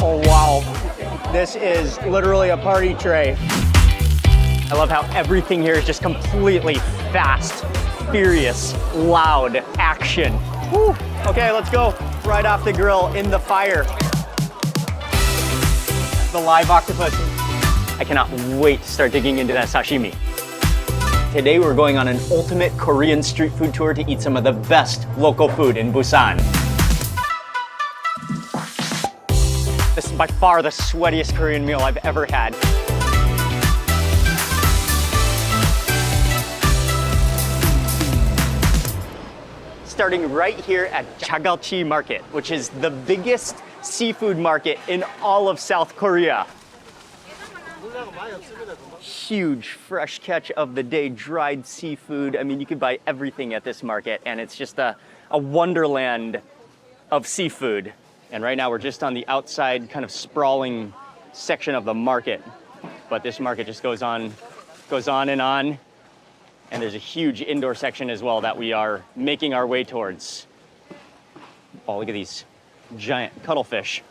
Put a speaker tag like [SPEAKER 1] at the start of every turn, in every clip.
[SPEAKER 1] Oh wow, this is literally a party tray. I love how everything here is just completely fast, furious, loud action. Whew. Okay, let's go. Right off the grill in the fire. The live octopus. I cannot wait to start digging into that sashimi. Today we're going on an ultimate Korean street food tour to eat some of the best local food in Busan. This is by far the sweatiest Korean meal I've ever had. Starting right here at Jagalchi Market, which is the biggest seafood market in all of South Korea. Huge fresh catch of the day, dried seafood. I mean, you could buy everything at this market, and it's just a wonderland of seafood. And right now we're just on the outside, kind of sprawling section of the market. But this market just goes on and on. And there's a huge indoor section as well that we are making our way towards. Oh, look at these giant cuttlefish.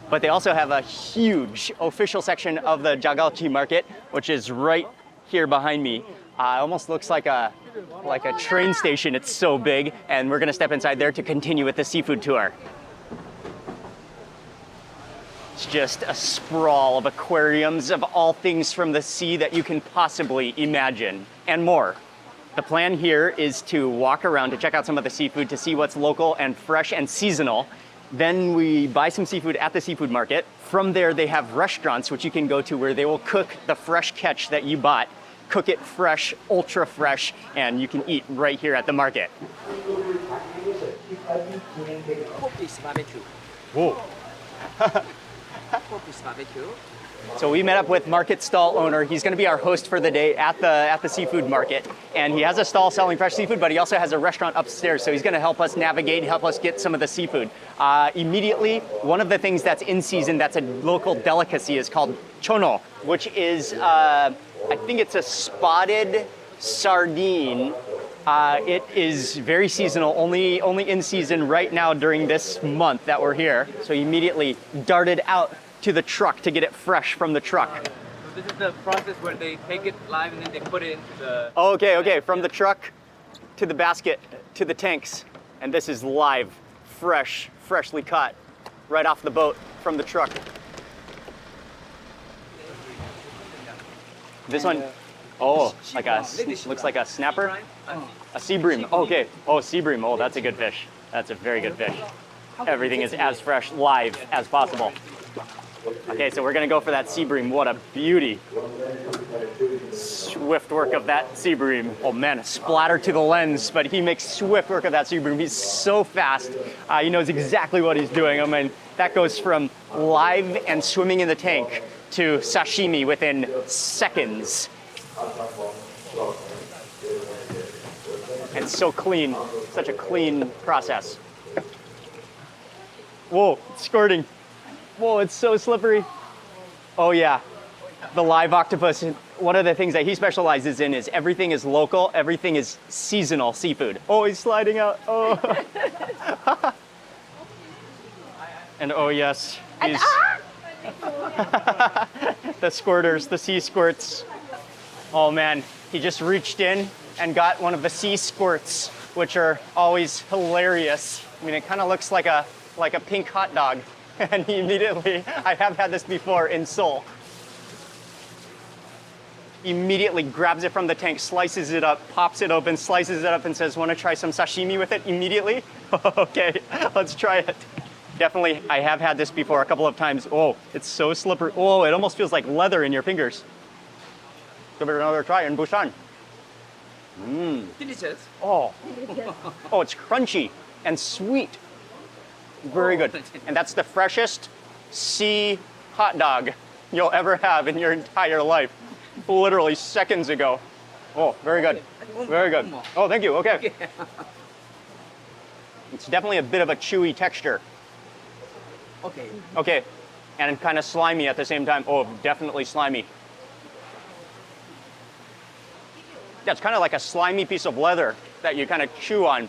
[SPEAKER 1] But they also have a huge official section of the Jagalchi Market, which is right here behind me. Almost looks like a train station. It's so big, and we're gonna step inside there to continue with the seafood tour. It's just a sprawl of aquariums of all things from the sea that you can possibly imagine, and more. The plan here is to walk around to check out some of the seafood, to see what's local and fresh and seasonal. Then we buy some seafood at the seafood market. From there, they have restaurants which you can go to where they will cook the fresh catch that you bought, cook it fresh, ultra fresh, and you can eat right here at the market. Whoa. So we met up with market stall owner. He's going to be our host for the day at the seafood market, and he has a stall selling fresh seafood, but he also has a restaurant upstairs, so he's going to help us navigate, help us get some of the seafood. Immediately, one of the things that's in season that's a local delicacy is called chono, which is I think it's a spotted sardine. It is very seasonal, only in season right now during this month that we're here. So he immediately darted out to the truck to get it fresh from the truck.
[SPEAKER 2] So this is the process where they take it live and then they put it into the...
[SPEAKER 1] Okay, from the truck to the basket to the tanks. And this is live, fresh, freshly caught, right off the boat from the truck. This one, oh, looks like a snapper? A sea bream, okay. Oh, sea bream, oh, that's a good fish. That's a very good fish. Everything is as fresh, live as possible. Okay, so we're gonna go for that sea bream. What a beauty. Swift work of that sea bream. Oh man, a splatter to the lens, but he makes swift work of that sea bream. He's so fast. He knows exactly what he's doing. I mean, that goes from live and swimming in the tank to sashimi within seconds. And so clean, such a clean process. Whoa, it's squirting. Whoa, it's so slippery. Oh yeah, the live octopus. One of the things that he specializes in is everything is local, everything is seasonal seafood. Oh, he's sliding out, oh. And oh yes, he's... the squirters, the sea squirts. Oh man, he just reached in and got one of the sea squirts, which are always hilarious. I mean, it kind of looks like a pink hot dog. And he immediately, I have had this before in Seoul, immediately grabs it from the tank, slices it up, pops it open, slices it up, and says, "Want to try some sashimi with it?" Immediately? Okay, let's try it. Definitely, I have had this before a couple of times. Oh, it's so slippery. Oh, it almost feels like leather in your fingers. Give it another try in Busan. Mmm.
[SPEAKER 2] Delicious.
[SPEAKER 1] Oh. Oh, it's crunchy and sweet. Very good. And that's the freshest sea hot dog you'll ever have in your entire life. Literally seconds ago. Oh, very good. Very good. Oh, thank you. Okay. It's definitely a bit of a chewy texture.
[SPEAKER 2] Okay.
[SPEAKER 1] Okay. And kind of slimy at the same time. Oh, definitely slimy. Yeah, it's kind of like a slimy piece of leather that you kind of chew on.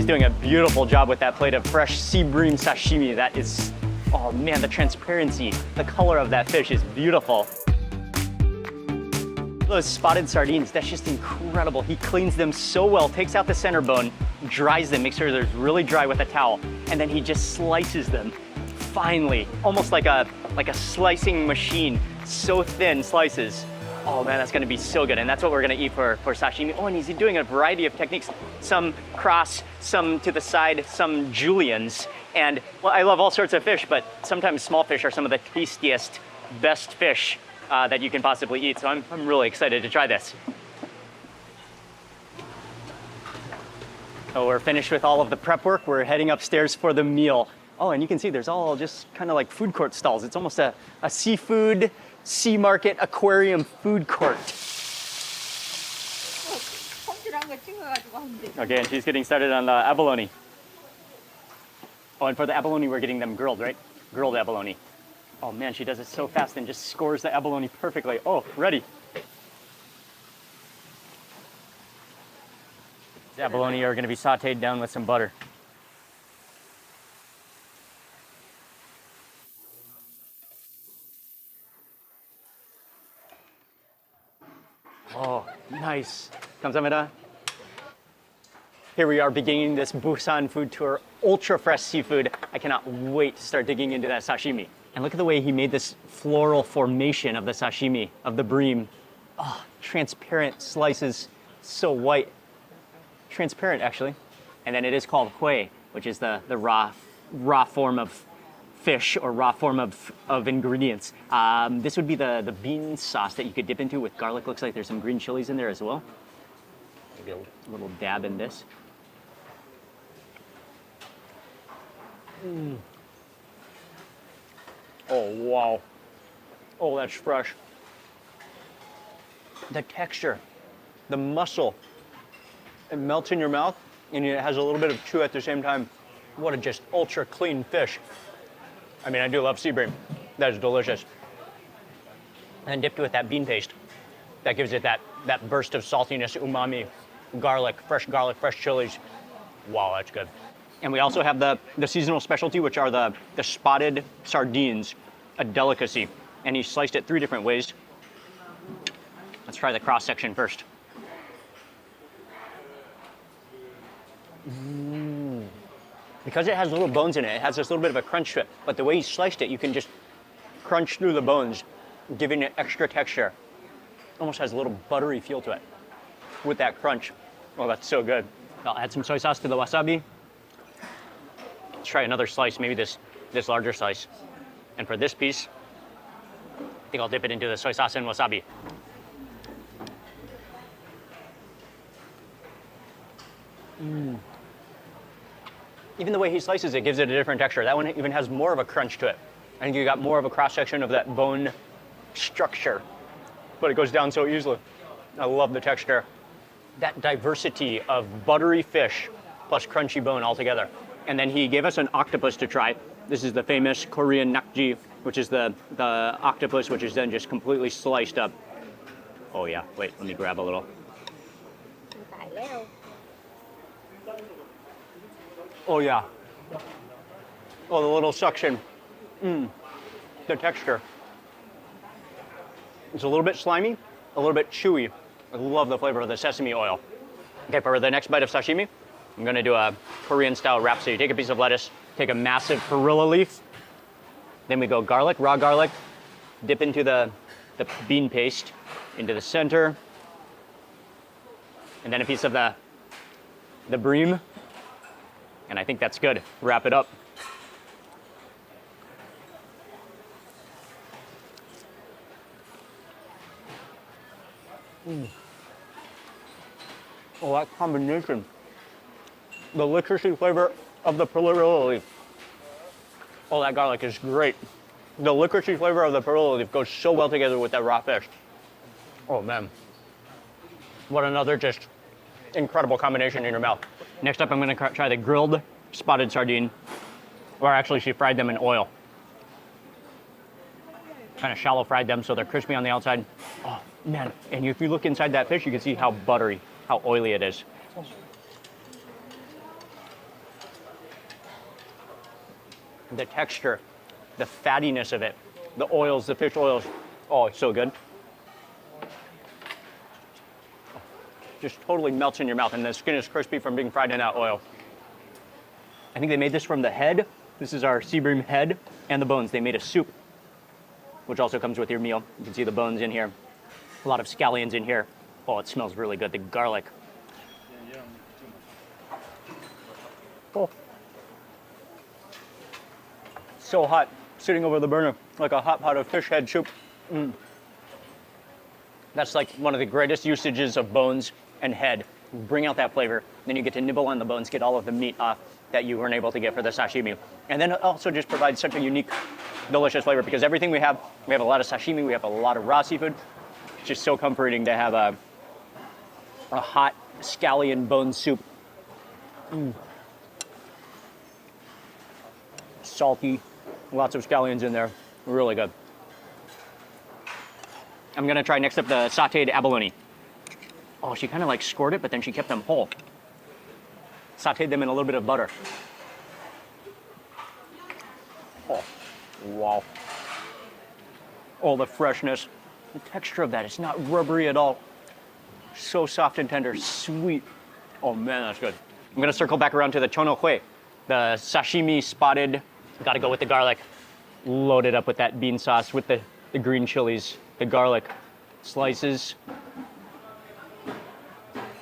[SPEAKER 1] doing a beautiful job with that plate of fresh sea bream sashimi. That is, oh man, the transparency, the color of that fish is beautiful. Those spotted sardines, that's just incredible. He cleans them so well, takes out the center bone, dries them, makes sure they're really dry with a towel, and then he just slices them finely, almost like a slicing machine, so thin slices. Oh man, that's gonna be so good, and that's what we're gonna eat for sashimi. Oh, and he's doing a variety of techniques, some cross, some to the side, some juliennes. And well, I love all sorts of fish, but sometimes small fish are some of the tastiest, best fish that you can possibly eat. So I'm really excited to try this. So we're finished with all of the prep work. We're heading upstairs for the meal. Oh, and you can see there's all just kind of like food court stalls. It's almost a seafood, sea market, aquarium food court. Okay, and she's getting started on the abalone. Oh, and for the abalone, we're getting them grilled, right? Grilled abalone. Oh man, she does it so fast and just scores the abalone perfectly. Oh, ready. The abalone are gonna be sauteed down with some butter. Oh, nice. 감사합니다. Here we are beginning this Busan food tour, ultra fresh seafood. I cannot wait to start digging into that sashimi. And look at the way he made this floral formation of the sashimi, of the bream. Oh, transparent slices, so white. Transparent, actually. And then it is called hui, which is the raw form of fish or raw form of ingredients. This would be the bean sauce that you could dip into with garlic. Looks like there's some green chilies in there as well. Maybe a little dab in this. Mm. Oh, wow. Oh, that's fresh. The texture, the muscle, it melts in your mouth and it has a little bit of chew at the same time. What a just ultra clean fish. I mean, I do love sea bream. That is delicious. And dipped with that bean paste. That gives it that burst of saltiness, umami, garlic, fresh chilies. Wow, that's good. And we also have the seasonal specialty, which are the spotted sardines, a delicacy. And he sliced it 3 different ways. Let's try the cross section first. Because it has little bones in it, it has this little bit of a crunch to it. But the way he sliced it, you can just crunch through the bones, giving it extra texture. Almost has a little buttery feel to it with that crunch. Oh, that's so good. I'll add some soy sauce to the wasabi. Let's try another slice, maybe this larger slice. And for this piece, I think I'll dip it into the soy sauce and wasabi. Even the way he slices it gives it a different texture. That one even has more of a crunch to it. I think you got more of a cross section of that bone structure, but it goes down so easily. I love the texture. That diversity of buttery fish plus crunchy bone all together. And then he gave us an octopus to try. This is the famous Korean nakji, which is the octopus, which is then just completely sliced up. Oh yeah, wait, let me grab a little. Oh yeah. Oh, the little suction. The texture. It's a little bit slimy, a little bit chewy. I love the flavor of the sesame oil. Okay, for the next bite of sashimi, I'm gonna do a Korean style wrap. So you take a piece of lettuce, take a massive perilla leaf, then we go garlic, raw garlic, dip into the bean paste, into the center, and then a piece of the bream. And I think that's good. Wrap it up. Oh, that combination. The citrusy flavor of the perilla leaf. Oh, that garlic is great. The citrusy flavor of the perilla leaf goes so well together with that raw fish. Oh man. What another just incredible combination in your mouth. Next up, I'm gonna try the grilled spotted sardine, or actually she fried them in oil. Kind of shallow fried them so they're crispy on the outside. Oh man, and if you look inside that fish, you can see how buttery, how oily it is. The texture, the fattiness of it, the oils, the fish oils. Oh, it's so good. Just totally melts in your mouth, and the skin is crispy from being fried in that oil. I think they made this from the head. This is our sea bream head and the bones. They made a soup, which also comes with your meal. You can see the bones in here. A lot of scallions in here. Oh, it smells really good. The garlic. Oh. So hot, sitting over the burner like a hot pot of fish head soup. That's like one of the greatest usages of bones and head. Bring out that flavor. Then you get to nibble on the bones, get all of the meat off that you weren't able to get for the sashimi. And then it also just provides such a unique, delicious flavor because everything we have a lot of sashimi, we have a lot of raw seafood. It's just so comforting to have a hot scallion bone soup. Salty, lots of scallions in there, really good. I'm gonna try next up the sauteed abalone. Oh, she kind of like scored it, but then she kept them whole. Sauteed them in a little bit of butter. Oh, wow. Oh, the freshness. The texture of that, it's not rubbery at all. So soft and tender, sweet. Oh man, that's good. I'm gonna circle back around to the chono hui, the sashimi spotted. Gotta go with the garlic. Loaded up with that bean sauce, with the green chilies, the garlic slices.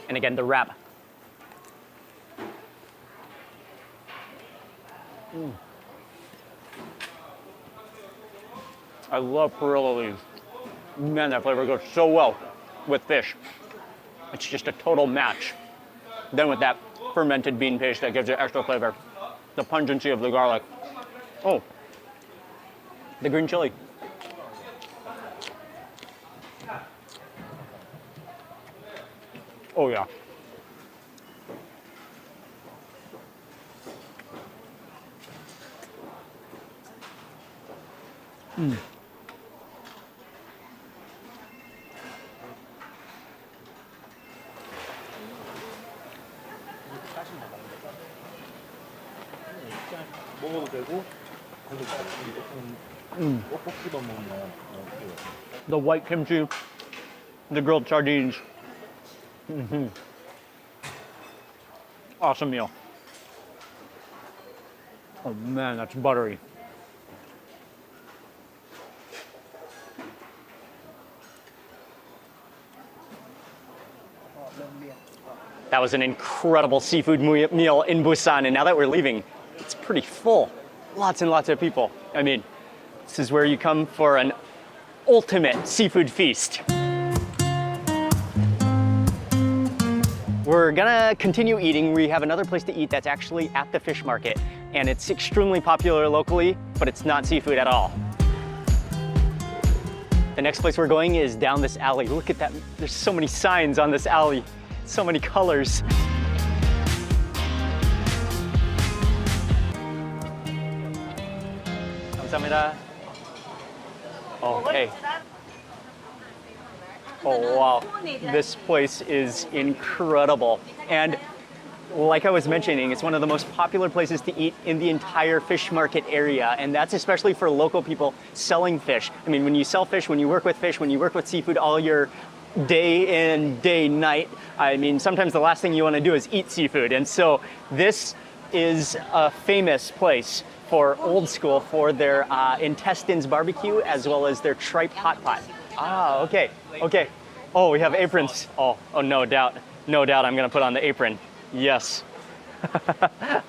[SPEAKER 1] And again, the wrap. I love perilla leaves. Man, that flavor goes so well with fish. It's just a total match. Then with that fermented bean paste that gives it extra flavor. The pungency of the garlic. Oh, the green chili. Oh yeah.
[SPEAKER 3] 먹어도 되고 꼭꼭 씹어 먹으면
[SPEAKER 1] The white kimchi, the grilled sardines. Awesome meal. Oh man, that's buttery. That was an incredible seafood meal in Busan, and now that we're leaving, it's pretty full. Lots and lots of people. I mean, this is where you come for an ultimate seafood feast. We're gonna continue eating. We have another place to eat that's actually at the fish market, and it's extremely popular locally, but it's not seafood at all. The next place we're going is down this alley. Look at that, there's so many signs on this alley, so many colors. 감사합니다. Okay. Oh wow, this place is incredible. And like I was mentioning, it's one of the most popular places to eat in the entire fish market area. And that's especially for local people selling fish. I mean, when you sell fish, when you work with fish, when you work with seafood all your day in, day night, I mean, sometimes the last thing you want to do is eat seafood. And so this is a famous place for Old School for their intestines barbecue as well as their tripe hot pot. Ah, okay, okay. Oh, we have aprons. Oh, no doubt. No doubt I'm gonna put on the apron. Yes.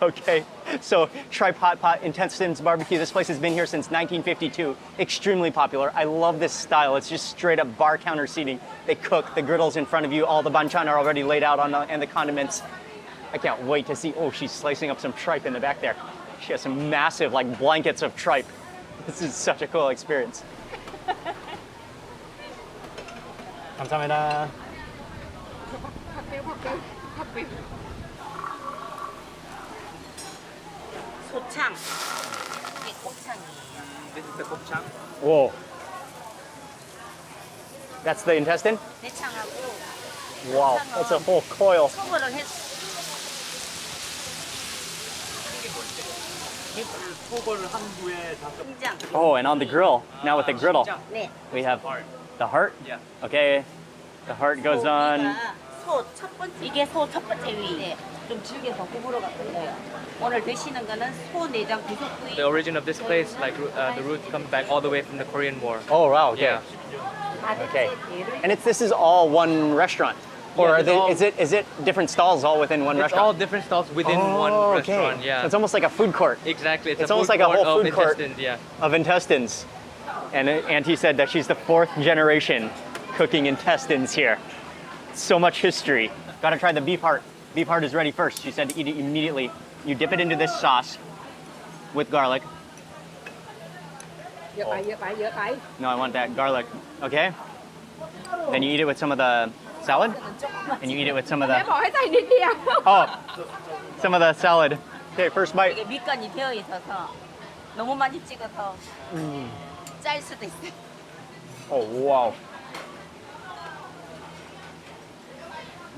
[SPEAKER 1] Okay, so tripe hot pot, intestines barbecue. This place has been here since 1952. Extremely popular. I love this style. It's just straight up bar counter seating. They cook, the griddle's in front of you. All the banchan are already laid out and the condiments. I can't wait to see. Oh, she's slicing up some tripe in the back there. She has some massive like blankets of tripe. This is such a cool experience. 감사합니다.
[SPEAKER 4] 소창. 이게 곱창이에요.
[SPEAKER 2] This is the gobchang.
[SPEAKER 1] Whoa. That's the intestine?
[SPEAKER 4] 내창하고
[SPEAKER 1] Wow, that's a whole coil.
[SPEAKER 4] 초벌을 했어.
[SPEAKER 3] 소거를 한 후에 다
[SPEAKER 4] 심장.
[SPEAKER 1] Oh, and on the grill. Now with the griddle,
[SPEAKER 4] 네.
[SPEAKER 1] we have
[SPEAKER 2] Heart.
[SPEAKER 1] the heart.
[SPEAKER 2] Yeah.
[SPEAKER 1] Okay, the heart goes on.
[SPEAKER 4] 소첫 번째. 이게 소 첫 번째 위. 네. 좀 질겨서 호불호가 걸려요. 오늘 드시는 거는 소 내장 부속부위.
[SPEAKER 2] The origin of this place, like the roots come back all the way from the Korean War.
[SPEAKER 1] Oh wow. Okay.
[SPEAKER 2] Yeah.
[SPEAKER 1] Okay. And this is all one restaurant, or
[SPEAKER 2] Yeah,
[SPEAKER 1] are
[SPEAKER 2] it's all-
[SPEAKER 1] is it different stalls all within one
[SPEAKER 2] It's all
[SPEAKER 1] restaurant?
[SPEAKER 2] different stalls within one
[SPEAKER 1] okay.
[SPEAKER 2] restaurant. Yeah.
[SPEAKER 1] So it's almost like a food court
[SPEAKER 2] Exactly.
[SPEAKER 1] It's
[SPEAKER 2] a
[SPEAKER 1] almost
[SPEAKER 2] food
[SPEAKER 1] like a
[SPEAKER 2] court
[SPEAKER 1] whole
[SPEAKER 2] of
[SPEAKER 1] food court.
[SPEAKER 2] intestines, Yeah.
[SPEAKER 1] of intestines. And Auntie said that she's the 4th generation cooking intestines here. So much history. Gotta try the beef heart. Beef heart is ready first. She said to eat it immediately. You dip it into this sauce with garlic. No, I want that garlic. Okay? Then you eat it with some of the salad. And you eat it with some of the... Oh, some of the salad. Okay, first bite.
[SPEAKER 4] 이게 밑간이 되어 있어서 너무 많이 찍어서 짤 수도 있어요.
[SPEAKER 1] Oh, wow.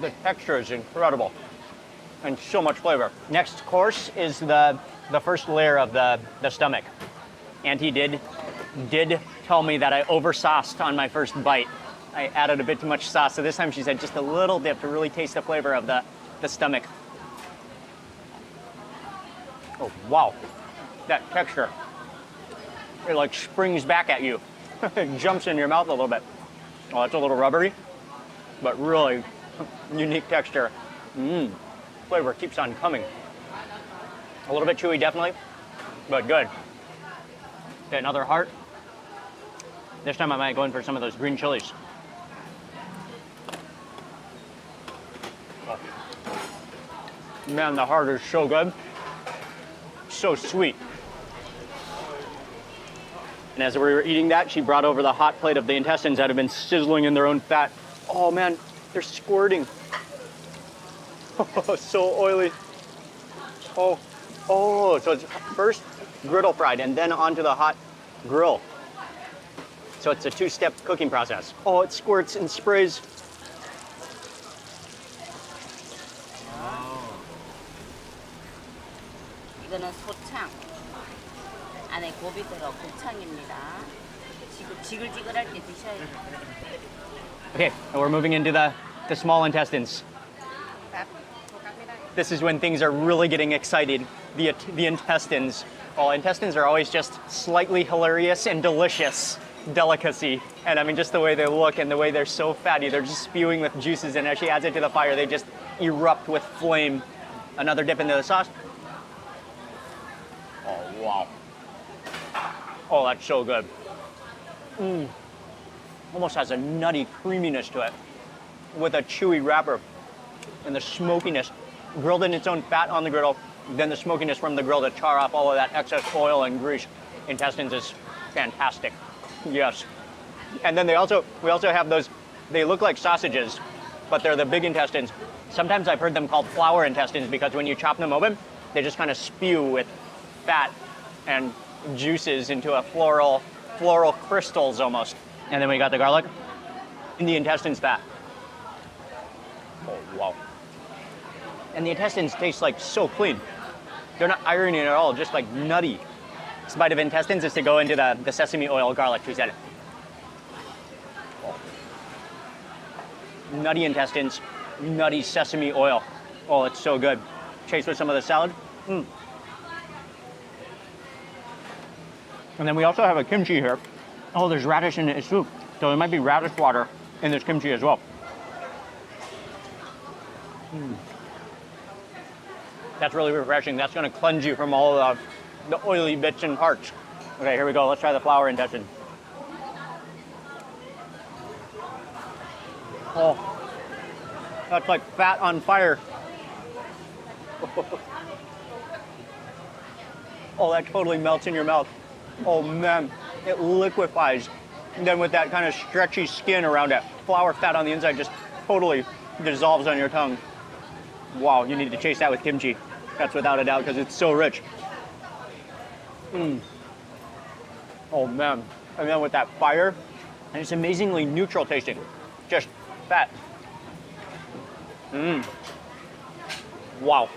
[SPEAKER 1] The texture is incredible and so much flavor. Next course is the first layer of the stomach. Auntie did tell me that I over-sauced on my first bite. I added a bit too much sauce, so this time she said just a little dip to really taste the flavor of the stomach. Oh, wow. That texture. It like springs back at you. It jumps in your mouth a little bit. Oh, it's a little rubbery, but really unique texture. Flavor keeps on coming. A little bit chewy, definitely, but good. Okay, another heart. This time I might go in for some of those green chilies. Oh. Man, the heart is so good. So sweet. And as we were eating that, she brought over the hot plate of the intestines that have been sizzling in their own fat. Oh man, they're squirting. Oh, so oily. Oh, so it's first griddle fried and then onto the hot grill. So it's a 2-step cooking process. Oh, it squirts and sprays.
[SPEAKER 4] 이거는 소창. 안에 곱이 들어 곱창입니다. 지글지글할 때 드셔야 돼요.
[SPEAKER 1] Okay, and we're moving into the small intestines. This is when things are really getting excited. The intestines. Well, intestines are always just slightly hilarious and delicious delicacy. And I mean, just the way they look and the way they're so fatty, they're just spewing with juices. And as she adds it to the fire, they just erupt with flame. Another dip into the sauce. Oh, wow. Oh, that's so good. Almost has a nutty creaminess to it with a chewy wrapper and the smokiness grilled in its own fat on the griddle, then the smokiness from the grill to char off all of that excess oil and grease. Intestines is fantastic. Yes. And then we also have those, they look like sausages, but they're the big intestines. Sometimes I've heard them called flower intestines because when you chop them open, they just kind of spew with fat and juices into a floral crystals almost. And then we got the garlic in the intestines fat. Oh, wow. And the intestines taste like so clean. They're not irony at all, just like nutty. This bite of intestines is to go into the sesame oil garlic, she said. Oh. Nutty intestines, nutty sesame oil. Oh, it's so good. Chased with some of the salad. And then we also have a kimchi here. Oh, there's radish in it too. So there might be radish water in this kimchi as well. That's really refreshing. That's going to cleanse you from all the oily bits and parts. Okay, here we go. Let's try the flour intestine. Oh, that's like fat on fire. Oh, that totally melts in your mouth. Oh man, it liquefies. And then with that kind of stretchy skin around it, flour fat on the inside just totally dissolves on your tongue. Wow, you need to chase that with kimchi. That's without a doubt because it's so rich. Oh man, and then with that fire, and it's amazingly neutral tasting. Just fat. Wow.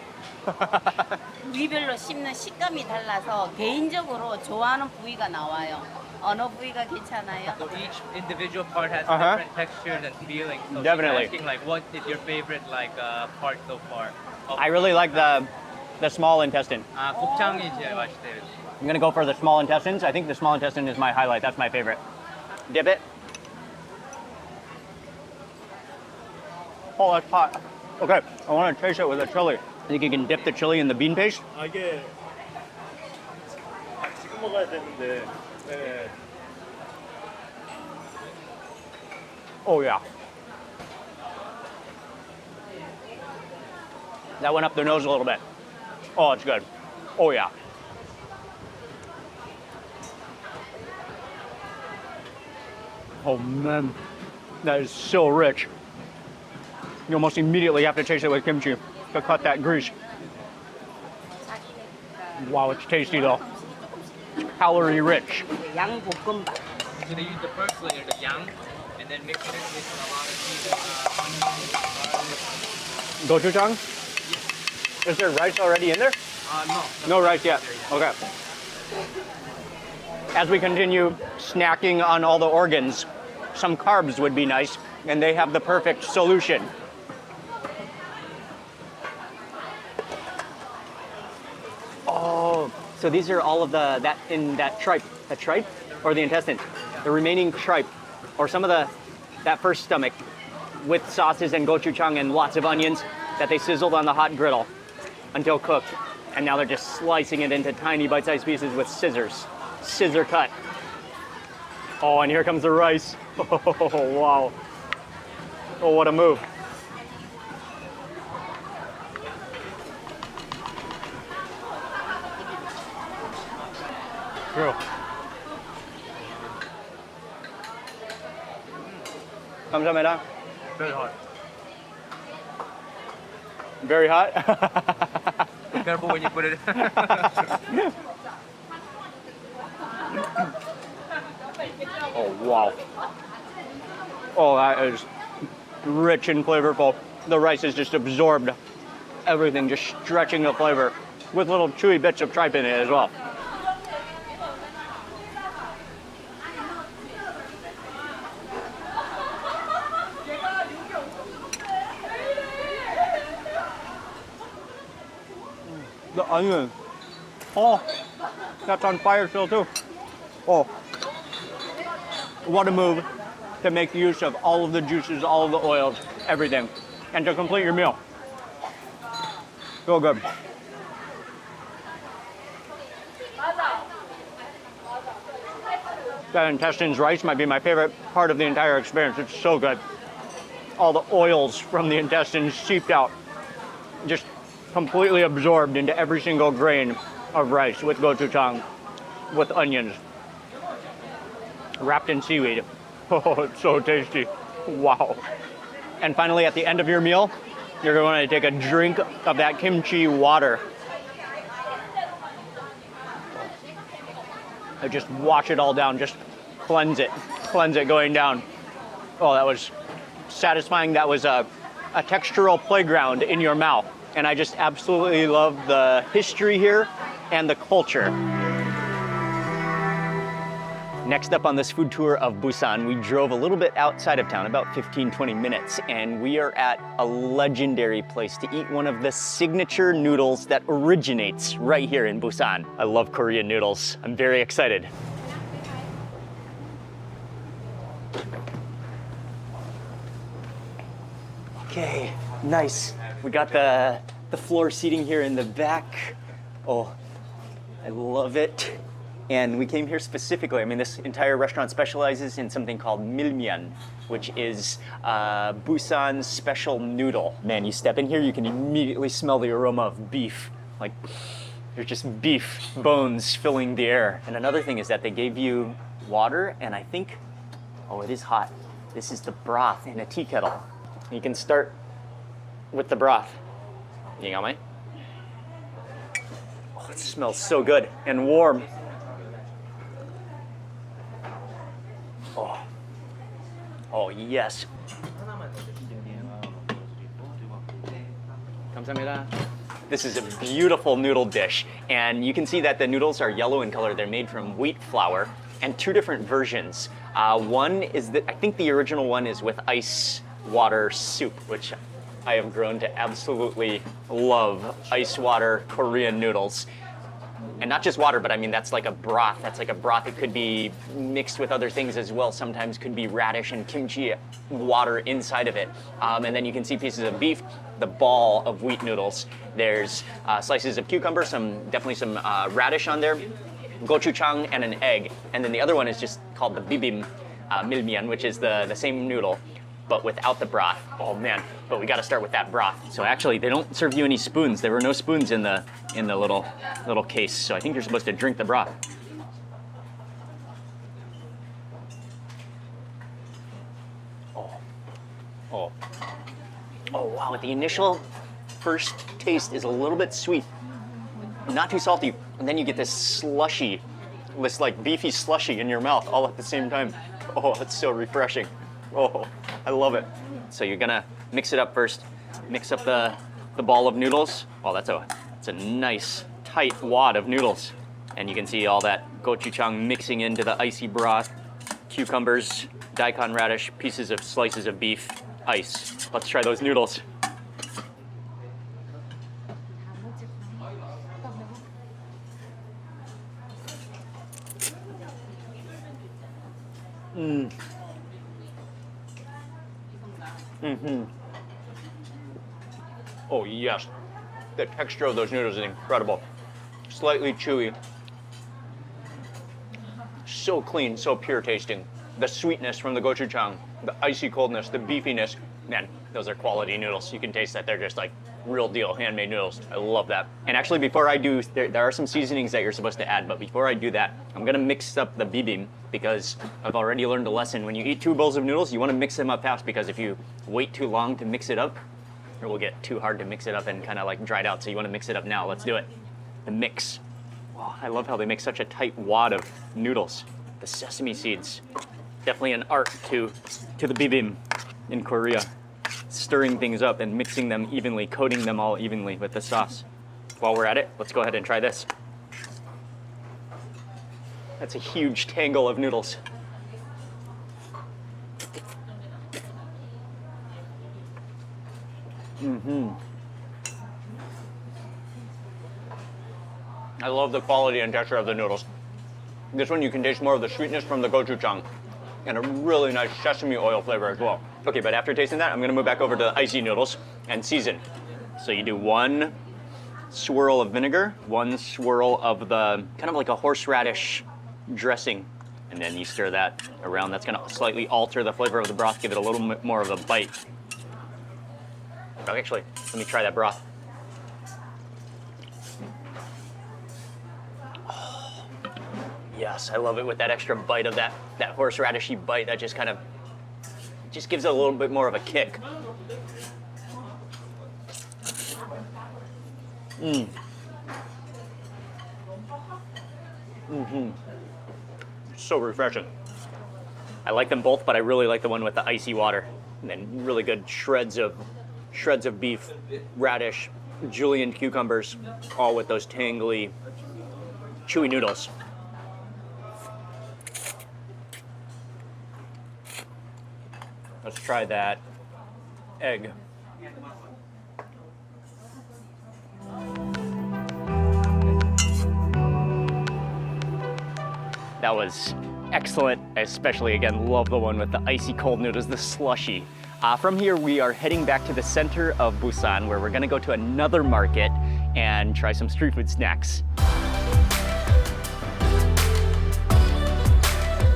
[SPEAKER 4] 부위별로 씹는 식감이 달라서 개인적으로 좋아하는 부위가 나와요. 어느 부위가 괜찮아요?
[SPEAKER 2] So each individual part has
[SPEAKER 1] Uh-huh.
[SPEAKER 2] different textures and feelings. So she's
[SPEAKER 1] Definitely.
[SPEAKER 2] asking like, what is your favorite part so far?
[SPEAKER 1] I really like the small intestine.
[SPEAKER 2] 아, 곱창이 제일 맛있대요.
[SPEAKER 1] I'm gonna go for the small intestines. I think the small intestine is my highlight. That's my favorite. Dip it. Oh, that's hot. Okay, I want to taste it with the chili. I think you can dip the chili in the bean paste.
[SPEAKER 3] 아, 이게 지금 먹어야 되는데. 네.
[SPEAKER 1] Oh yeah. That went up the nose a little bit. Oh, it's good. Oh yeah. Oh man, that is so rich. You almost immediately have to taste it with kimchi to cut that grease. Wow, it's tasty though. It's calorie rich.
[SPEAKER 4] 양볶음밥.
[SPEAKER 2] So they use the first layer, the yang, and then mix it with a lot of cheese, onions, garlic.
[SPEAKER 1] Gochujang? Is there rice already in there?
[SPEAKER 2] No.
[SPEAKER 1] No rice yet. Okay. As we continue snacking on all the organs, some carbs would be nice, and they have the perfect solution. Oh, so these are all of that tripe, or the intestine, the remaining tripe, or some of that first stomach, with sauces and gochujang and lots of onions that they sizzled on the hot griddle until cooked, and now they're just slicing it into tiny bite-sized pieces with scissors, scissor cut. Oh, and here comes the rice. Oh, wow. Oh, what a move. True. 감사합니다.
[SPEAKER 2] Very hot.
[SPEAKER 1] Very hot.
[SPEAKER 2] Be careful when you put it.
[SPEAKER 1] Oh, wow. Oh, that is rich and flavorful. The rice has just absorbed everything, just stretching the flavor with little chewy bits of tripe in it as well. The onion. Oh, that's on fire still too. Oh, what a move to make use of all of the juices, all of the oils, everything, and to complete your meal. So good. That intestines rice might be my favorite part of the entire experience. It's so good. All the oils from the intestines seeped out, just completely absorbed into every single grain of rice with gochujang, with onions, wrapped in seaweed. Oh, it's so tasty. Wow. And finally, at the end of your meal, you're going to take a drink of that kimchi water. And just wash it all down, just cleanse it going down. Oh, that was satisfying. That was a textural playground in your mouth. And I just absolutely love the history here and the culture. Next up on this food tour of Busan, we drove a little bit outside of town, about 15-20 minutes, and we are at a legendary place to eat one of the signature noodles that originates right here in Busan. I love Korean noodles. I'm very excited. Okay, nice. We got the floor seating here in the back. Oh, I love it. And we came here specifically. I mean, this entire restaurant specializes in something called milmyeon, which is Busan's special noodle. Man, you step in here, you can immediately smell the aroma of beef. Like, there's just beef bones filling the air. And another thing is that they gave you water, and I think, oh, it is hot. This is the broth in a tea kettle. You can start with the broth. You got me? Oh, it smells so good and warm. Oh, yes. 감사합니다. This is a beautiful noodle dish, and you can see that the noodles are yellow in color. They're made from wheat flour, and two different versions. One is that I think the original one is with ice water soup, which I have grown to absolutely love. Ice water Korean noodles. And not just water, but I mean, that's like a broth. That's like a broth that could be mixed with other things as well. Sometimes could be radish and kimchi water inside of it. And then you can see pieces of beef, the ball of wheat noodles. There's slices of cucumber, definitely some radish on there, gochujang, and an egg. And then the other one is just called the bibim milmian, which is the same noodle, but without the broth. Oh man, but we gotta start with that broth. So actually, they don't serve you any spoons. There were no spoons in the little case, so I think you're supposed to drink the broth. Oh wow, the initial first taste is a little bit sweet, not too salty, and then you get this slushy, this like beefy slushy in your mouth all at the same time. Oh, it's so refreshing. Oh, I love it. So you're gonna mix it up first. Mix up the ball of noodles. Oh, that's a nice tight wad of noodles. And you can see all that gochujang mixing into the icy broth. Cucumbers, daikon radish, slices of beef, ice. Let's try those noodles. Oh yes, the texture of those noodles is incredible. Slightly chewy, so clean, so pure tasting. The sweetness from the gochujang, the icy coldness, the beefiness. Man, those are quality noodles. You can taste that they're just like real deal handmade noodles. I love that. And actually before I do, there are some seasonings that you're supposed to add, but before I do that, I'm gonna mix up the bibim because I've already learned a lesson. When you eat 2 bowls of noodles, you wanna mix them up fast because if you wait too long to mix it up, it will get too hard to mix it up and kind of like dried out. So you wanna mix it up now. Let's do it. The mix. Oh, I love how they make such a tight wad of noodles. The sesame seeds. Definitely an art to the bibim in Korea. Stirring things up and mixing them evenly, coating them all evenly with the sauce. While we're at it, let's go ahead and try this. That's a huge tangle of noodles. I love the quality and texture of the noodles. This one you can taste more of the sweetness from the gochujang and a really nice sesame oil flavor as well. Okay, but after tasting that, I'm gonna move back over to the icy noodles and season. So you do 1 swirl of vinegar, 1 swirl of the kind of like a horseradish dressing, and then you stir that around. That's gonna slightly alter the flavor of the broth, give it a little bit more of a bite. Oh, actually, let me try that broth. Oh, yes, I love it with that extra bite of that horseradishy bite that just kind of gives it a little bit more of a kick. So refreshing. I like them both, but I really like the one with the icy water. And then really good shreds of beef, radish, julienne cucumbers, all with those tangly, chewy noodles. Let's try that egg. That was excellent. I especially, again, love the one with the icy cold noodles, the slushy. From here, we are heading back to the center of Busan, where we're gonna go to another market and try some street food snacks.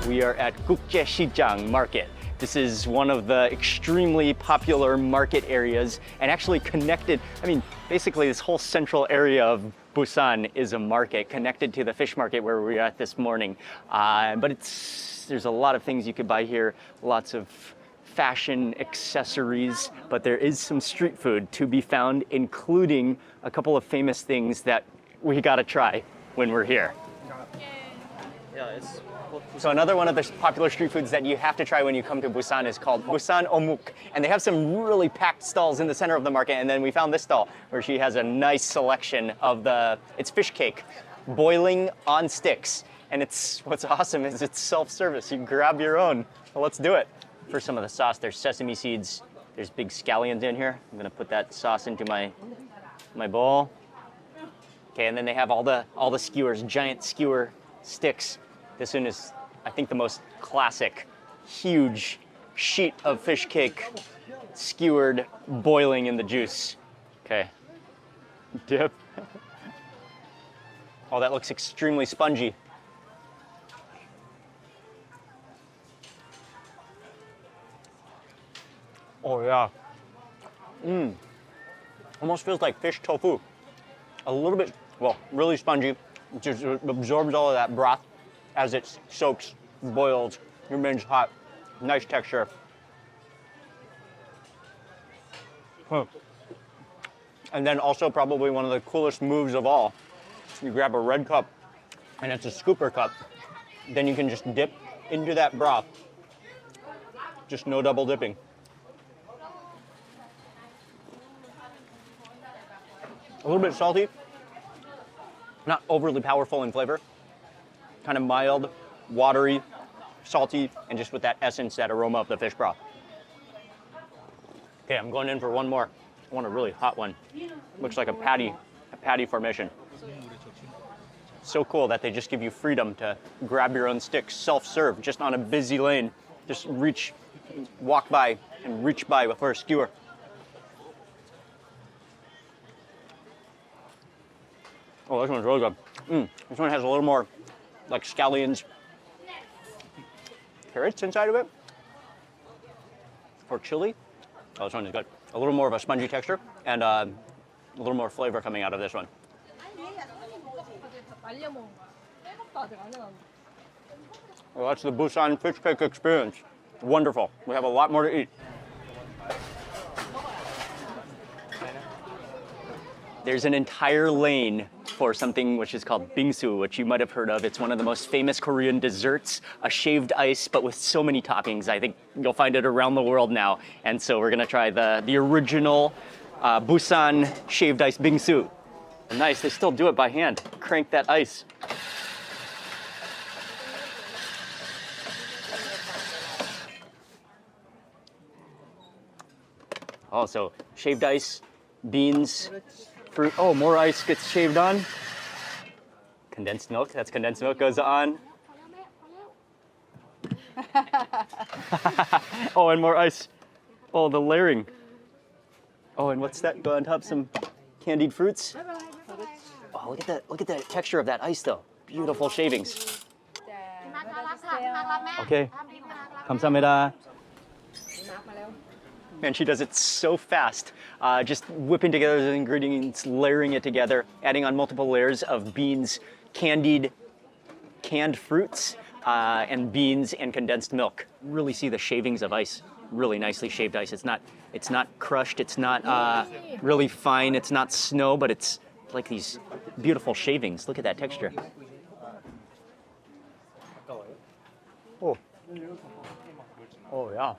[SPEAKER 1] We are at Jagalchi Market. This is one of the extremely popular market areas and actually connected. I mean, basically this whole central area of Busan is a market connected to the fish market where we were at this morning. But there's a lot of things you could buy here, lots of fashion accessories, but there is some street food to be found, including a couple of famous things that we gotta try when we're here.
[SPEAKER 3] Yeah, it's
[SPEAKER 1] So another one of the popular street foods that you have to try when you come to Busan is called Busan Omuk. And they have some really packed stalls in the center of the market. And then we found this stall where she has a nice selection of it's fish cake, boiling on sticks. And what's awesome is it's self-service. You grab your own. Well, let's do it. For some of the sauce, there's sesame seeds. There's big scallions in here. I'm gonna put that sauce into my bowl. Okay, and then they have all the skewers, giant skewer sticks. This one is, I think, the most classic, huge sheet of fish cake skewered, boiling in the juice. Okay, dip. Oh, that looks extremely spongy. Oh yeah. Almost feels like fish tofu. A little bit, well, really spongy. It just absorbs all of that broth as it soaks, boils, remains hot. Nice texture. And then also probably one of the coolest moves of all. You grab a red cup, and it's a scooper cup. Then you can just dip into that broth. Just no double dipping. A little bit salty, not overly powerful in flavor. Kind of mild, watery, salty, and just with that essence, that aroma of the fish broth. Okay, I'm going in for one more. I want a really hot one. Looks like a patty formation. So cool that they just give you freedom to grab your own sticks, self-serve, just on a busy lane. Just walk by and reach by for a skewer. Oh, this one's really good. This one has a little more like scallions, carrots inside of it, or chili. Oh, this one is good. A little more of a spongy texture and a little more flavor coming out of this one. Well, that's the Busan fish cake experience. Wonderful. We have a lot more to eat. There's an entire lane for something which is called bingsu, which you might have heard of. It's one of the most famous Korean desserts, a shaved ice, but with so many toppings. I think you'll find it around the world now. And so we're gonna try the original Busan shaved ice bingsu. Nice, they still do it by hand. Crank that ice. Oh, so shaved ice, beans, fruit. Oh, more ice gets shaved on. Condensed milk, that's condensed milk goes on. Oh, and more ice. Oh, the layering. Oh, and what's that? Go on top, some candied fruits. Oh, look at the texture of that ice though. Beautiful shavings. Okay. 감사합니다. Man, she does it so fast. Just whipping together the ingredients, layering it together, adding on multiple layers of beans, canned fruits, and beans and condensed milk. Really see the shavings of ice. Really nicely shaved ice. It's not crushed. It's not really fine. It's not snow, but it's like these beautiful shavings. Look at that texture. Oh. Oh yeah.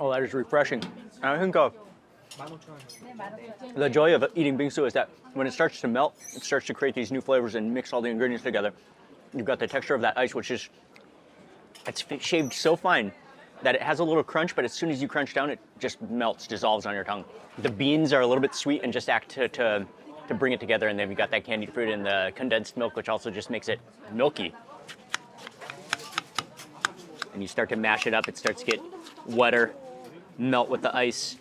[SPEAKER 1] Oh, that is refreshing. And I think the joy of eating bingsu is that when it starts to melt, it starts to create these new flavors and mix all the ingredients together. You've got the texture of that ice, which is, it's shaved so fine that it has a little crunch, but as soon as you crunch down, it just melts, dissolves on your tongue. The beans are a little bit sweet and just act to bring it together, and then you've got that candied fruit and the condensed milk, which also just makes it milky. And you start to mash it up, it starts to get wetter, melt with the ice,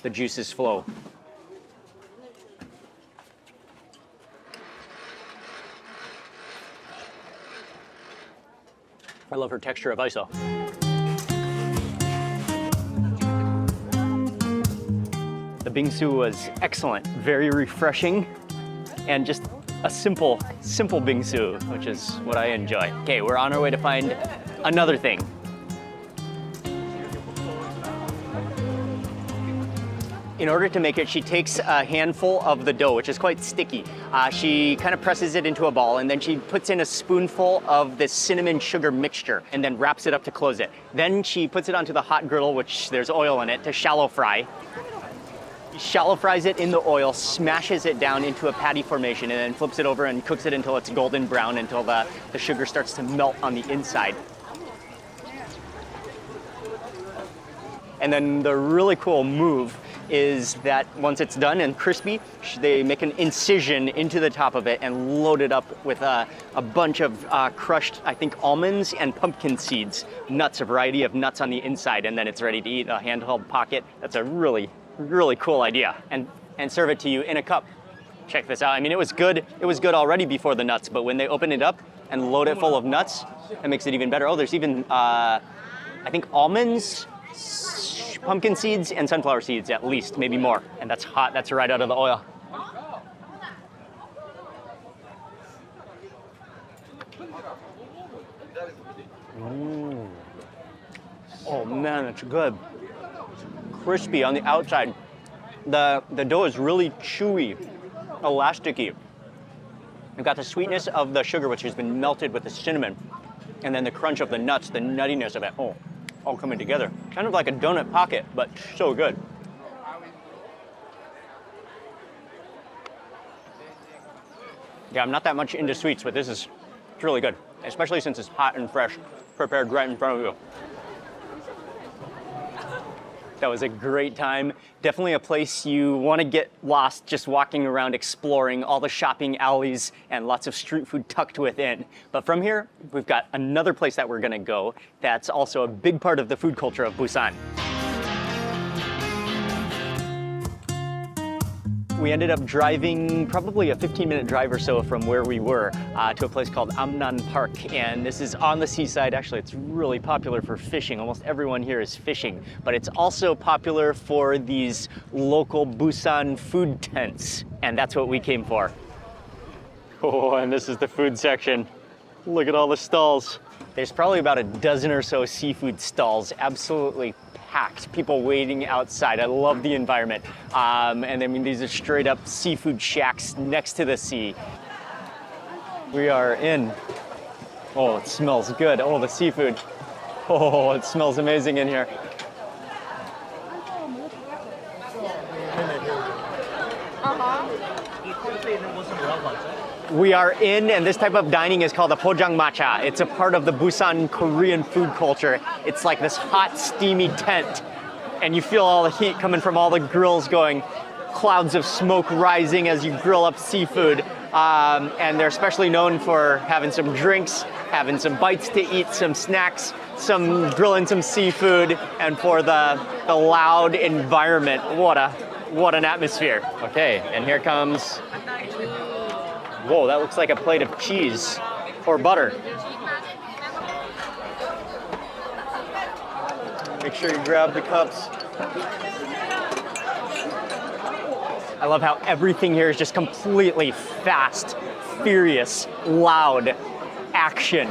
[SPEAKER 1] the juices flow. I love her texture of ice though. The bingsu was excellent, very refreshing, and just a simple bingsu, which is what I enjoy. Okay, we're on our way to find another thing. In order to make it, she takes a handful of the dough, which is quite sticky. She kind of presses it into a ball, and then she puts in a spoonful of this cinnamon sugar mixture, and then wraps it up to close it. Then she puts it onto the hot griddle, which there's oil in it, to shallow fry. Shallow fries it in the oil, smashes it down into a patty formation, and then flips it over and cooks it until it's golden brown, until the sugar starts to melt on the inside. And then the really cool move is that once it's done and crispy, they make an incision into the top of it and load it up with a bunch of crushed, I think, almonds and pumpkin seeds, nuts, a variety of nuts on the inside, and then it's ready to eat, a handheld pocket. That's a really, really cool idea. And serve it to you in a cup. Check this out. I mean, it was good already before the nuts, but when they open it up and load it full of nuts, that makes it even better. Oh, there's even, I think, almonds, pumpkin seeds, and sunflower seeds at least, maybe more. And that's hot, that's right out of the oil. Oh man, it's good. Crispy on the outside. The dough is really chewy, elasticy. You've got the sweetness of the sugar, which has been melted with the cinnamon, and then the crunch of the nuts, the nuttiness of it. Oh, all coming together. Kind of like a donut pocket, but so good. Yeah, I'm not that much into sweets, but it's really good, especially since it's hot and fresh, prepared right in front of you. That was a great time. Definitely a place you want to get lost just walking around, exploring all the shopping alleys and lots of street food tucked within. But from here, we've got another place that we're going to go that's also a big part of the food culture of Busan. We ended up driving probably a 15-minute drive or so from where we were to a place called Amnan Park. And this is on the seaside. Actually, it's really popular for fishing. Almost everyone here is fishing. But it's also popular for these local Busan food tents. And that's what we came for. Oh, and this is the food section. Look at all the stalls. There's probably about a dozen or so seafood stalls, absolutely packed, people waiting outside. I love the environment. And I mean, these are straight up seafood shacks next to the sea. We are in. Oh, it smells good. Oh, the seafood. Oh, it smells amazing in here. We are in, and this type of dining is called a pojangmacha. It's a part of the Busan Korean food culture. It's like this hot, steamy tent, and you feel all the heat coming from all the grills going, clouds of smoke rising as you grill up seafood. And they're especially known for having some drinks, having some bites to eat, some snacks, some grilling some seafood, and for the loud environment. What an atmosphere. Okay, and here comes. Whoa, that looks like a plate of cheese or butter. Make sure you grab the cups. I love how everything here is just completely fast, furious, loud action.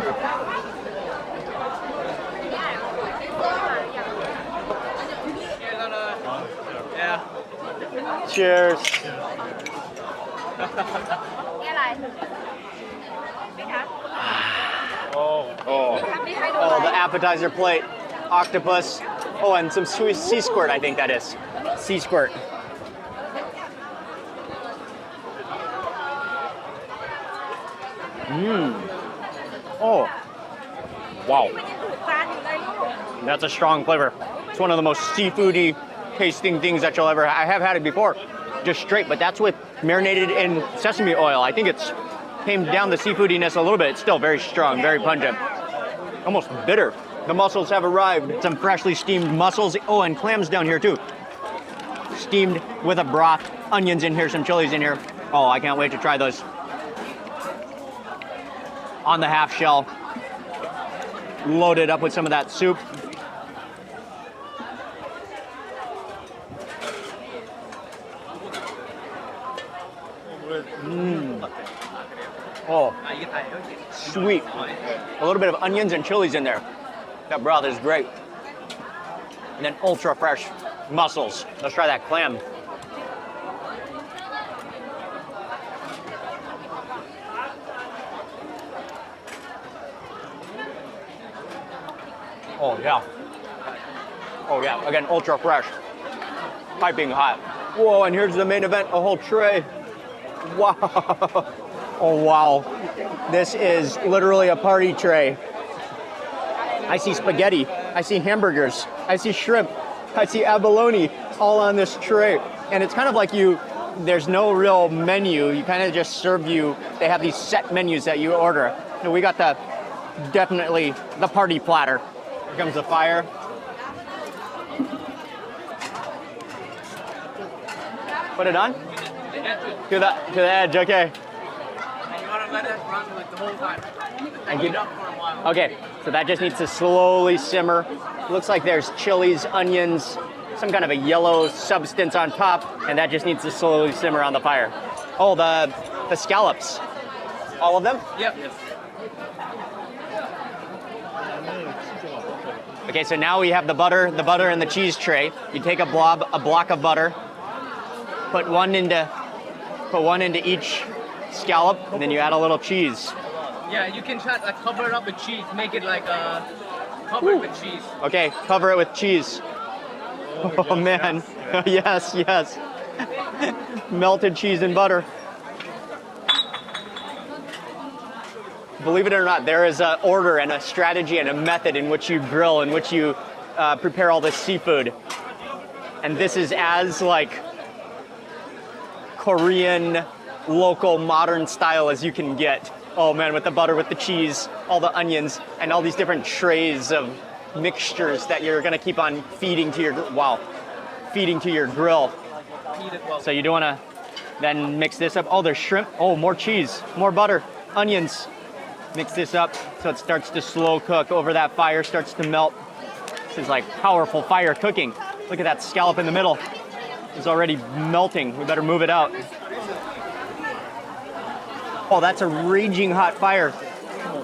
[SPEAKER 2] Yeah.
[SPEAKER 1] Cheers. Oh, the appetizer plate, octopus. Oh, and some sea squirt, I think that is. Sea squirt. Oh, wow. That's a strong flavor. It's one of the most seafoody tasting things that you'll ever have. I have had it before, just straight, but that's with marinated in sesame oil. I think it's tamed down the seafoodiness a little bit. It's still very strong, very pungent, almost bitter. The mussels have arrived. Some freshly steamed mussels. Oh, and clams down here too. Steamed with a broth, onions in here, some chilies in here. Oh, I can't wait to try those. On the half shell, loaded up with some of that soup. Oh, sweet. A little bit of onions and chilies in there. That broth is great. And then ultra fresh mussels. Let's try that clam. Oh, yeah. Oh, yeah. Again, ultra fresh. Piping hot. Whoa, and here's the main event, a whole tray. Wow. Oh, wow. This is literally a party tray. I see spaghetti. I see hamburgers. I see shrimp. I see abalone all on this tray. And it's kind of like there's no real menu. You kind of just serve you. They have these set menus that you order. And we got definitely the party platter. Here comes the fire. Put it on? To the edge, okay.
[SPEAKER 2] And you want to let it run like the whole time. And heat up for a while.
[SPEAKER 1] Okay, so that just needs to slowly simmer. Looks like there's chilies, onions, some kind of a yellow substance on top, and that just needs to slowly simmer on the fire. Oh, the scallops. All of them?
[SPEAKER 2] Yep.
[SPEAKER 1] Okay, so now we have the butter and the cheese tray. You take a block of butter, put one into each scallop, and then you add a little cheese.
[SPEAKER 2] Yeah, you can try like cover it up with cheese. Make it like cover it with cheese.
[SPEAKER 1] Okay, cover it with cheese. Oh man, yes. Melted cheese and butter. Believe it or not, there is an order and a strategy and a method in which you grill, in which you prepare all this seafood. And this is as like Korean, local, modern style as you can get. Oh man, with the butter, with the cheese, all the onions, and all these different trays of mixtures that you're gonna keep on feeding to your grill.
[SPEAKER 2] Heat it well.
[SPEAKER 1] So you do wanna then mix this up. Oh, there's shrimp. Oh, more cheese, more butter, onions. Mix this up so it starts to slow cook over that fire, starts to melt. This is like powerful fire cooking. Look at that scallop in the middle. It's already melting. We better move it out. Oh, that's a raging hot fire.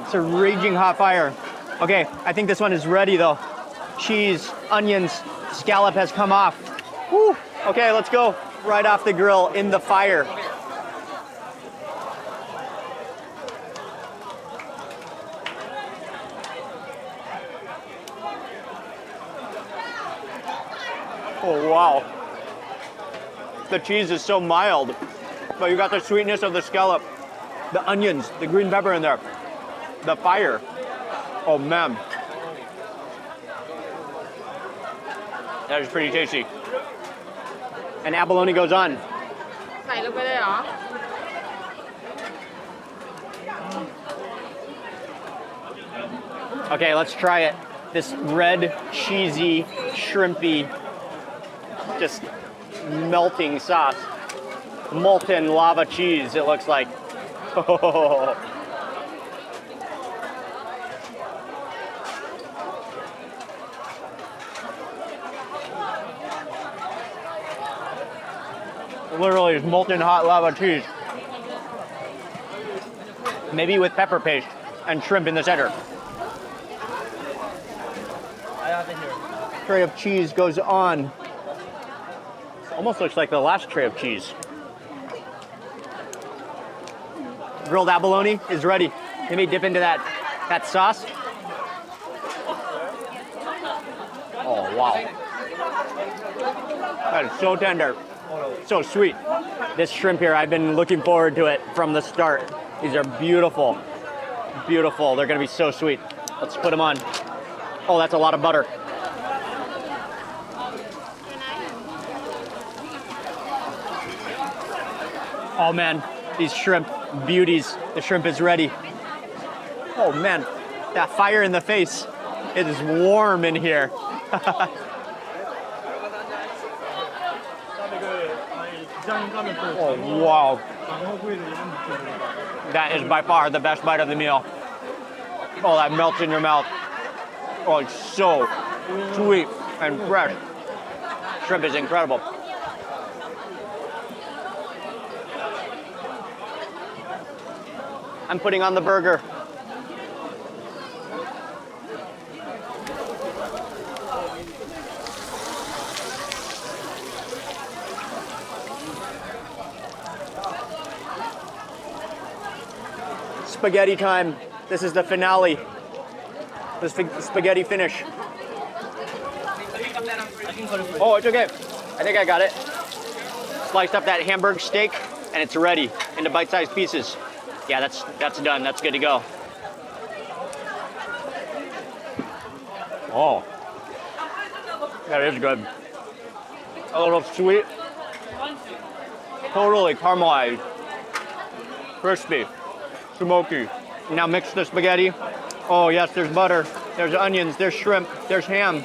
[SPEAKER 1] It's a raging hot fire. Okay, I think this one is ready though. Cheese, onions, scallop has come off. Woo! Okay, let's go. Right off the grill in the fire. Oh, wow. The cheese is so mild, but you got the sweetness of the scallop, the onions, the green pepper in there, the fire. Oh man. That is pretty tasty. And abalone goes on. Okay, let's try it. This red, cheesy, shrimpy, just melting sauce. Molten lava cheese, it looks like. Oh. Literally, it's molten hot lava cheese. Maybe with pepper paste and shrimp in the center. Tray of cheese goes on. Almost looks like the last tray of cheese. Grilled abalone is ready. Let me dip into that sauce. Oh, wow. That is so tender. So sweet. This shrimp here, I've been looking forward to it from the start. These are beautiful. Beautiful. They're going to be so sweet. Let's put them on. Oh, that's a lot of butter. Oh man, these shrimp beauties. The shrimp is ready. Oh man, that fire in the face. It is warm in here. Oh wow. That is by far the best bite of the meal. Oh, that melts in your mouth. Oh, it's so sweet and fresh. Shrimp is incredible. I'm putting on the burger. Spaghetti time. This is the finale. The spaghetti finish.
[SPEAKER 2] waiting for the food.
[SPEAKER 1] Oh, it's okay. I think I got it. Sliced up that hamburger steak, and it's ready into bite-sized pieces. Yeah, that's done. That's good to go. Oh, that is good. A little sweet, totally caramelized, crispy, smoky. Now mix the spaghetti. Oh yes, there's butter, there's onions, there's shrimp, there's ham.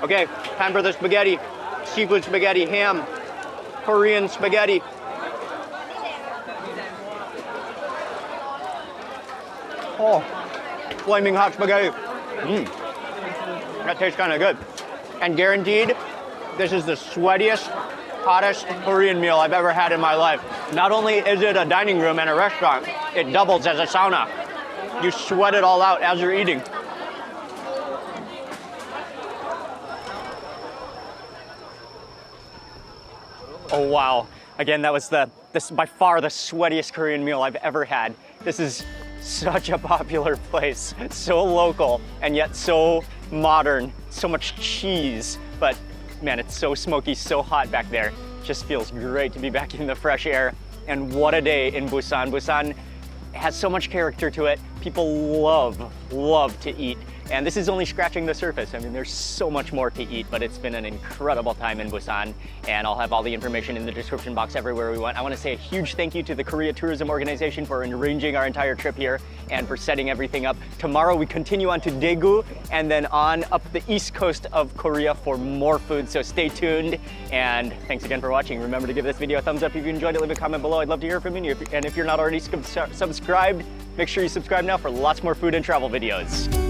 [SPEAKER 1] Okay, time for the spaghetti. Seafood spaghetti, ham, Korean spaghetti. Oh, flaming hot spaghetti. That tastes kind of good. And guaranteed, this is the sweatiest, hottest Korean meal I've ever had in my life. Not only is it a dining room and a restaurant, it doubles as a sauna. You sweat it all out as you're eating. Oh wow. Again, that was this by far the sweatiest Korean meal I've ever had. This is such a popular place, so local and yet so modern, so much cheese, but man, it's so smoky, so hot back there. Just feels great to be back in the fresh air. And what a day in Busan. Busan has so much character to it. People love to eat. And this is only scratching the surface. I mean, there's so much more to eat, but it's been an incredible time in Busan. And I'll have all the information in the description box everywhere we went. I want to say a huge thank you to the Korea Tourism Organization for arranging our entire trip here and for setting everything up. Tomorrow we continue on to Daegu and then on up the east coast of Korea for more food. So stay tuned. And thanks again for watching. Remember to give this video a thumbs up if you enjoyed it. Leave a comment below. I'd love to hear from you. And if you're not already subscribed, make sure you subscribe now for lots more food and travel videos.